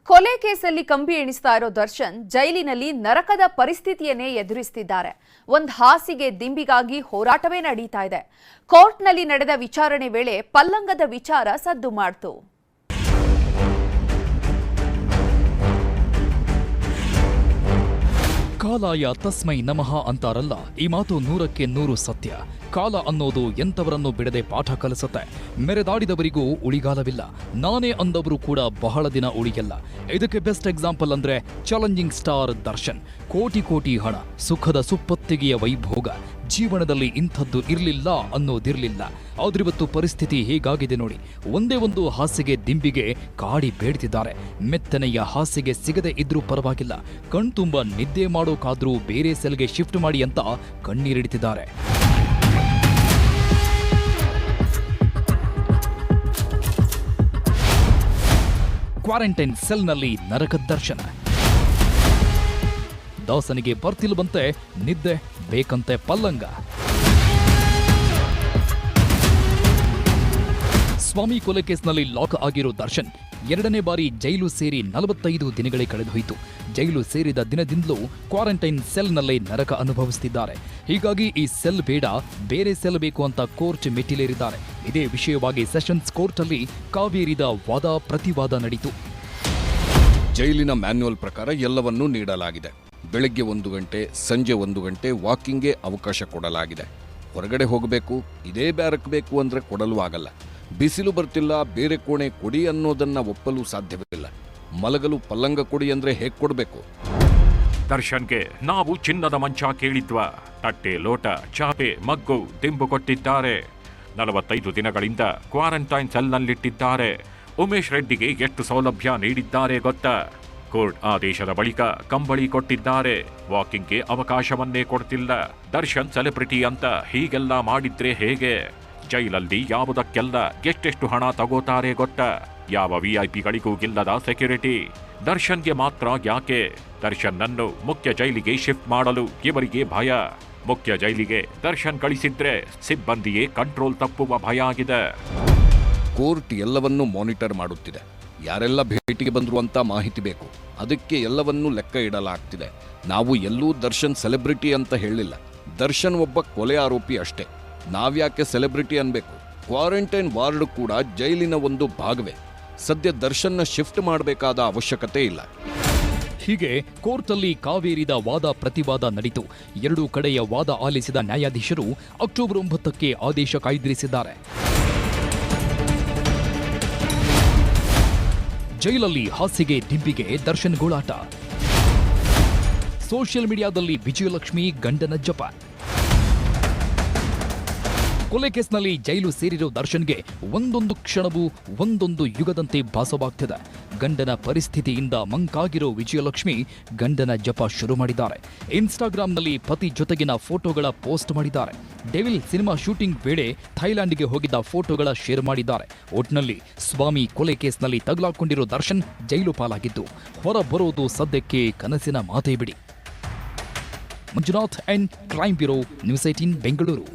ಕೊಲೆ ಕೇಸಲ್ಲಿ ಕಂಬಿ ಎಣಿಸ್ತಾ ಇರೋ ದರ್ಶನ್ ಜೈಲಿನಲ್ಲಿ ನರಕದ ಪರಿಸ್ಥಿತಿಯನ್ನೇ ಎದುರಿಸುತ್ತಿದ್ದಾರೆ. ಒಂದು ಹಾಸಿಗೆ ದಿಂಬಿಗಾಗಿ ಹೋರಾಟವೇ ನಡೀತಾ ಇದೆ. ಕೋರ್ಟ್ನಲ್ಲಿ ನಡೆದ ವಿಚಾರಣೆ ವೇಳೆ ಪಲ್ಲಂಗದ ವಿಚಾರ ಸದ್ದು ಮಾಡ್ತು. ಕಾಲಾಯ ತಸ್ಮೈ ನಮಃ ಅಂತಾರಲ್ಲ, ಈ ಮಾತು 100ಕ್ಕೆ 100 ಸತ್ಯ. ಕಾಲ ಅನ್ನೋದು ಎಂಥವರನ್ನು ಬಿಡದೆ ಪಾಠ ಕಲಿಸುತ್ತೆ. ಮೆರೆದಾಡಿದವರಿಗೂ ಉಳಿಗಾಲವಿಲ್ಲ. ನಾನೇ ಅಂದವರು ಕೂಡ ಬಹಳ ದಿನ ಉಳಿಯಲ್ಲ. ಇದಕ್ಕೆ ಬೆಸ್ಟ್ ಎಕ್ಸಾಂಪಲ್ ಅಂದ್ರೆ ಚಾಲೆಂಜಿಂಗ್ ಸ್ಟಾರ್ ದರ್ಶನ್. ಕೋಟಿ ಕೋಟಿ ಹಣ, ಸುಖದ ಸುಪ್ಪತ್ತಿಗೆಯ ವೈಭೋಗ, ಜೀವನದಲ್ಲಿ ಇಂಥದ್ದು ಇರಲಿಲ್ಲ ಅನ್ನೋದಿರಲಿಲ್ಲ. ಆದ್ರಿವತ್ತು ಪರಿಸ್ಥಿತಿ ಹೇಗಾಗಿದೆ ನೋಡಿ. ಒಂದೇ ಒಂದು ಹಾಸಿಗೆ ದಿಂಬಿಗೆ ಕಾಡಿ ಬೇಡ್ತಿದ್ದಾರೆ. ಮೆತ್ತನೆಯ ಹಾಸಿಗೆ ಸಿಗದೆ ಇದ್ರೂ ಪರವಾಗಿಲ್ಲ, ಕಣ್ತುಂಬ ನಿದ್ದೆ ಮಾಡೋಕಾದ್ರೂ ಬೇರೆ ಸೆಲ್ಗೆ ಶಿಫ್ಟ್ ಮಾಡಿ ಅಂತ ಕಣ್ಣೀರಿಡ್ತಿದ್ದಾರೆ. ಕ್ವಾರಂಟೈನ್ ಸೆಲ್ನಲ್ಲಿ ನರಕ ದರ್ಶನ. ದಾಸನಿಗೆ ಬರ್ತಿಲ್ವಂತೆ ನಿದ್ದೆ, ಬೇಕಂತೆ ಪಲ್ಲಂಗ. ಸ್ವಾಮಿ ಕೊಲೆ ಕೇಸ್ನಲ್ಲಿ ಲಾಕ್ ಆಗಿರೋ ದರ್ಶನ್ ಎರಡನೇ ಬಾರಿ ಜೈಲು ಸೇರಿ 45 ದಿನಗಳೇ ಕಳೆದೋಯಿತು. ಜೈಲು ಸೇರಿದ ದಿನದಿಂದಲೂ ಕ್ವಾರಂಟೈನ್ ಸೆಲ್ನಲ್ಲೇ ನರಕ ಅನುಭವಿಸುತ್ತಿದ್ದಾರೆ. ಹೀಗಾಗಿ ಈ ಸೆಲ್ ಬೇಡ, ಬೇರೆ ಸೆಲ್ ಬೇಕು ಅಂತ ಕೋರ್ಟ್ ಮೆಟ್ಟಿಲೇರಿದ್ದಾರೆ. ಇದೇ ವಿಷಯವಾಗಿ ಸೆಷನ್ಸ್ ಕೋರ್ಟಲ್ಲಿ ಕಾವೇರಿದ ವಾದ ಪ್ರತಿವಾದ ನಡೆಯಿತು. ಜೈಲಿನ ಮ್ಯಾನ್ಯುವಲ್ ಪ್ರಕಾರ ಎಲ್ಲವನ್ನೂ ನೀಡಲಾಗಿದೆ. ಬೆಳಗ್ಗೆ 1 ಗಂಟೆ, ಸಂಜೆ 1 ಗಂಟೆ ವಾಕಿಂಗ್ಗೆ ಅವಕಾಶ ಕೊಡಲಾಗಿದೆ. ಹೊರಗಡೆ ಹೋಗಬೇಕು, ಇದೇ ಬ್ಯಾರಕ್ ಬೇಕು ಅಂದ್ರೆ ಕೊಡಲು ಆಗಲ್ಲ. ಬಿಸಿಲು ಬರ್ತಿಲ್ಲ, ಬೇರೆ ಕೋಣೆ ಕೊಡಿ ಅನ್ನೋದನ್ನ ಒಪ್ಪಲು ಸಾಧ್ಯವಿಲ್ಲ. ಮಲಗಲು ಪಲ್ಲಂಗ ಕೊಡಿ ಅಂದ್ರೆ ಹೇಗೆ ಕೊಡಬೇಕು? ದರ್ಶನ್ಗೆ ನಾವು ಚಿನ್ನದ ಮಂಚ ಕೇಳಿದ್ವ, ತಟ್ಟೆ, ಲೋಟ, ಚಾಪೆ, ಮಗ್ಗು, ದಿಂಬು ಕೊಟ್ಟಿದ್ದಾರೆ. 45 ದಿನಗಳಿಂದ ಕ್ವಾರಂಟೈನ್ ಸೆಲ್ನಲ್ಲಿಟ್ಟಿದ್ದಾರೆ. ಉಮೇಶ್ ರೆಡ್ಡಿಗೆ ಎಷ್ಟು ಸೌಲಭ್ಯ ನೀಡಿದ್ದಾರೆ ಗೊತ್ತಾ? ಕೋರ್ಟ್ ಆದೇಶದ ಬಳಿಕ ಕಂಬಳಿ ಕೊಟ್ಟಿದ್ದಾರೆ. ವಾಕಿಂಗ್ಗೆ ಅವಕಾಶವನ್ನೇ ಕೊಡ್ತಿಲ್ಲ. ದರ್ಶನ್ ಸೆಲೆಬ್ರಿಟಿ ಅಂತ ಹೀಗೆಲ್ಲ ಮಾಡಿದ್ರೆ ಹೇಗೆ? ಜೈಲಲ್ಲಿ ಯಾವುದಕ್ಕೆಲ್ಲ ಎಷ್ಟೆಷ್ಟು ಹಣ ತಗೋತಾರೆ ಗೊತ್ತಾ? ಯಾವ ವಿಐಪಿಗಳಿಗೂ ಇಲ್ಲದ ಸೆಕ್ಯೂರಿಟಿ. ದರ್ಶನ್ಗೆ ಮಾತ್ರ ಯಾಕೆ? ದರ್ಶನ್ನನ್ನು ಮುಖ್ಯ ಜೈಲಿಗೆ ಶಿಫ್ಟ್ ಮಾಡಲು ಇವರಿಗೆ ಭಯ. ಮುಖ್ಯ ಜೈಲಿಗೆ ದರ್ಶನ್ ಕಳಿಸಿದ್ರೆ ಸಿಬ್ಬಂದಿಯೇ ಕಂಟ್ರೋಲ್ ತಪ್ಪುವ ಭಯ ಆಗಿದೆ. ಕೋರ್ಟ್ ಎಲ್ಲವನ್ನೂ ಮಾನಿಟರ್ ಮಾಡುತ್ತಿದೆ. ಯಾರೆಲ್ಲ ಭೇಟಿಗೆ ಬಂದ್ರು ಅಂತ ಮಾಹಿತಿ ಬೇಕು. ಅದಕ್ಕೆ ಎಲ್ಲವನ್ನೂ ಲೆಕ್ಕ ಇಡಲಾಗ್ತಿದೆ. ನಾವು ಎಲ್ಲೂ ದರ್ಶನ್ ಸೆಲೆಬ್ರಿಟಿ ಅಂತ ಹೇಳಿಲ್ಲ. ದರ್ಶನ್ ಒಬ್ಬ ಕೊಲೆ ಆರೋಪಿ ಅಷ್ಟೇ. ನಾವ್ಯಾಕೆ ಸೆಲೆಬ್ರಿಟಿ ಅನ್ಬೇಕು? ಕ್ವಾರಂಟೈನ್ ವಾರ್ಡ್ ಕೂಡ ಜೈಲಿನ ಒಂದು ಭಾಗವೇ. ಸದ್ಯ ದರ್ಶನ್ನ ಶಿಫ್ಟ್ ಮಾಡಬೇಕಾದ ಅವಶ್ಯಕತೆ ಇಲ್ಲ. ಹೀಗೆ ಕೋರ್ಟಲ್ಲಿ ಕಾವೇರಿದ ವಾದ ಪ್ರತಿವಾದ ನಡೆಯಿತು. ಎರಡೂ ಕಡೆಯ ವಾದ ಆಲಿಸಿದ ನ್ಯಾಯಾಧೀಶರು ಅಕ್ಟೋಬರ್ 9ಕ್ಕೆ ಆದೇಶ ಕಾಯ್ದಿರಿಸಿದ್ದಾರೆ. ಜೈಲಲ್ಲಿ ಹಾಸಿಗೆ ದಿಂಬಿಗೆ ದರ್ಶನ್ ಗೋಳಾಟ. ಸೋಷಿಯಲ್ ಮೀಡಿಯಾದಲ್ಲಿ ವಿಜಯಲಕ್ಷ್ಮಿ ಗಂಡನ ಜಪ. ಕೊಲೆ ಕೇಸ್ನಲ್ಲಿ ಜೈಲು ಸೇರಿರೋ ದರ್ಶನ್ಗೆ ಒಂದೊಂದು ಕ್ಷಣವೂ ಒಂದೊಂದು ಯುಗದಂತೆ ಭಾಸವಾಗ್ತಿದೆ. ಗಂಡನ ಪರಿಸ್ಥಿತಿಯಿಂದ ಮಂಕಾಗಿರೋ ವಿಜಯಲಕ್ಷ್ಮಿ ಗಂಡನ ಜಪ ಶುರು ಮಾಡಿದ್ದಾರೆ. ಇನ್ಸ್ಟಾಗ್ರಾಂನಲ್ಲಿ ಪತಿ ಜೊತೆಗಿನ ಫೋಟೋಗಳ ಪೋಸ್ಟ್ ಮಾಡಿದ್ದಾರೆ. ಡೆವಿಲ್ ಸಿನಿಮಾ ಶೂಟಿಂಗ್ ವೇಳೆ ಥೈಲ್ಯಾಂಡ್ಗೆ ಹೋಗಿದ್ದ ಫೋಟೋಗಳ ಶೇರ್ ಮಾಡಿದ್ದಾರೆ. ಒಟ್ನಲ್ಲಿ ಸ್ವಾಮಿ ಕೊಲೆ ಕೇಸ್ನಲ್ಲಿ ತಗಲಾಕೊಂಡಿರೋ ದರ್ಶನ್ ಜೈಲು ಪಾಲಾಗಿದ್ದು ಹೊರ ಬರೋದು ಸದ್ಯಕ್ಕೆ ಕನಸಿನ ಮಾತೇ ಬಿಡಿ. Manjunath N, crime bureau, news 18 Bengaluru.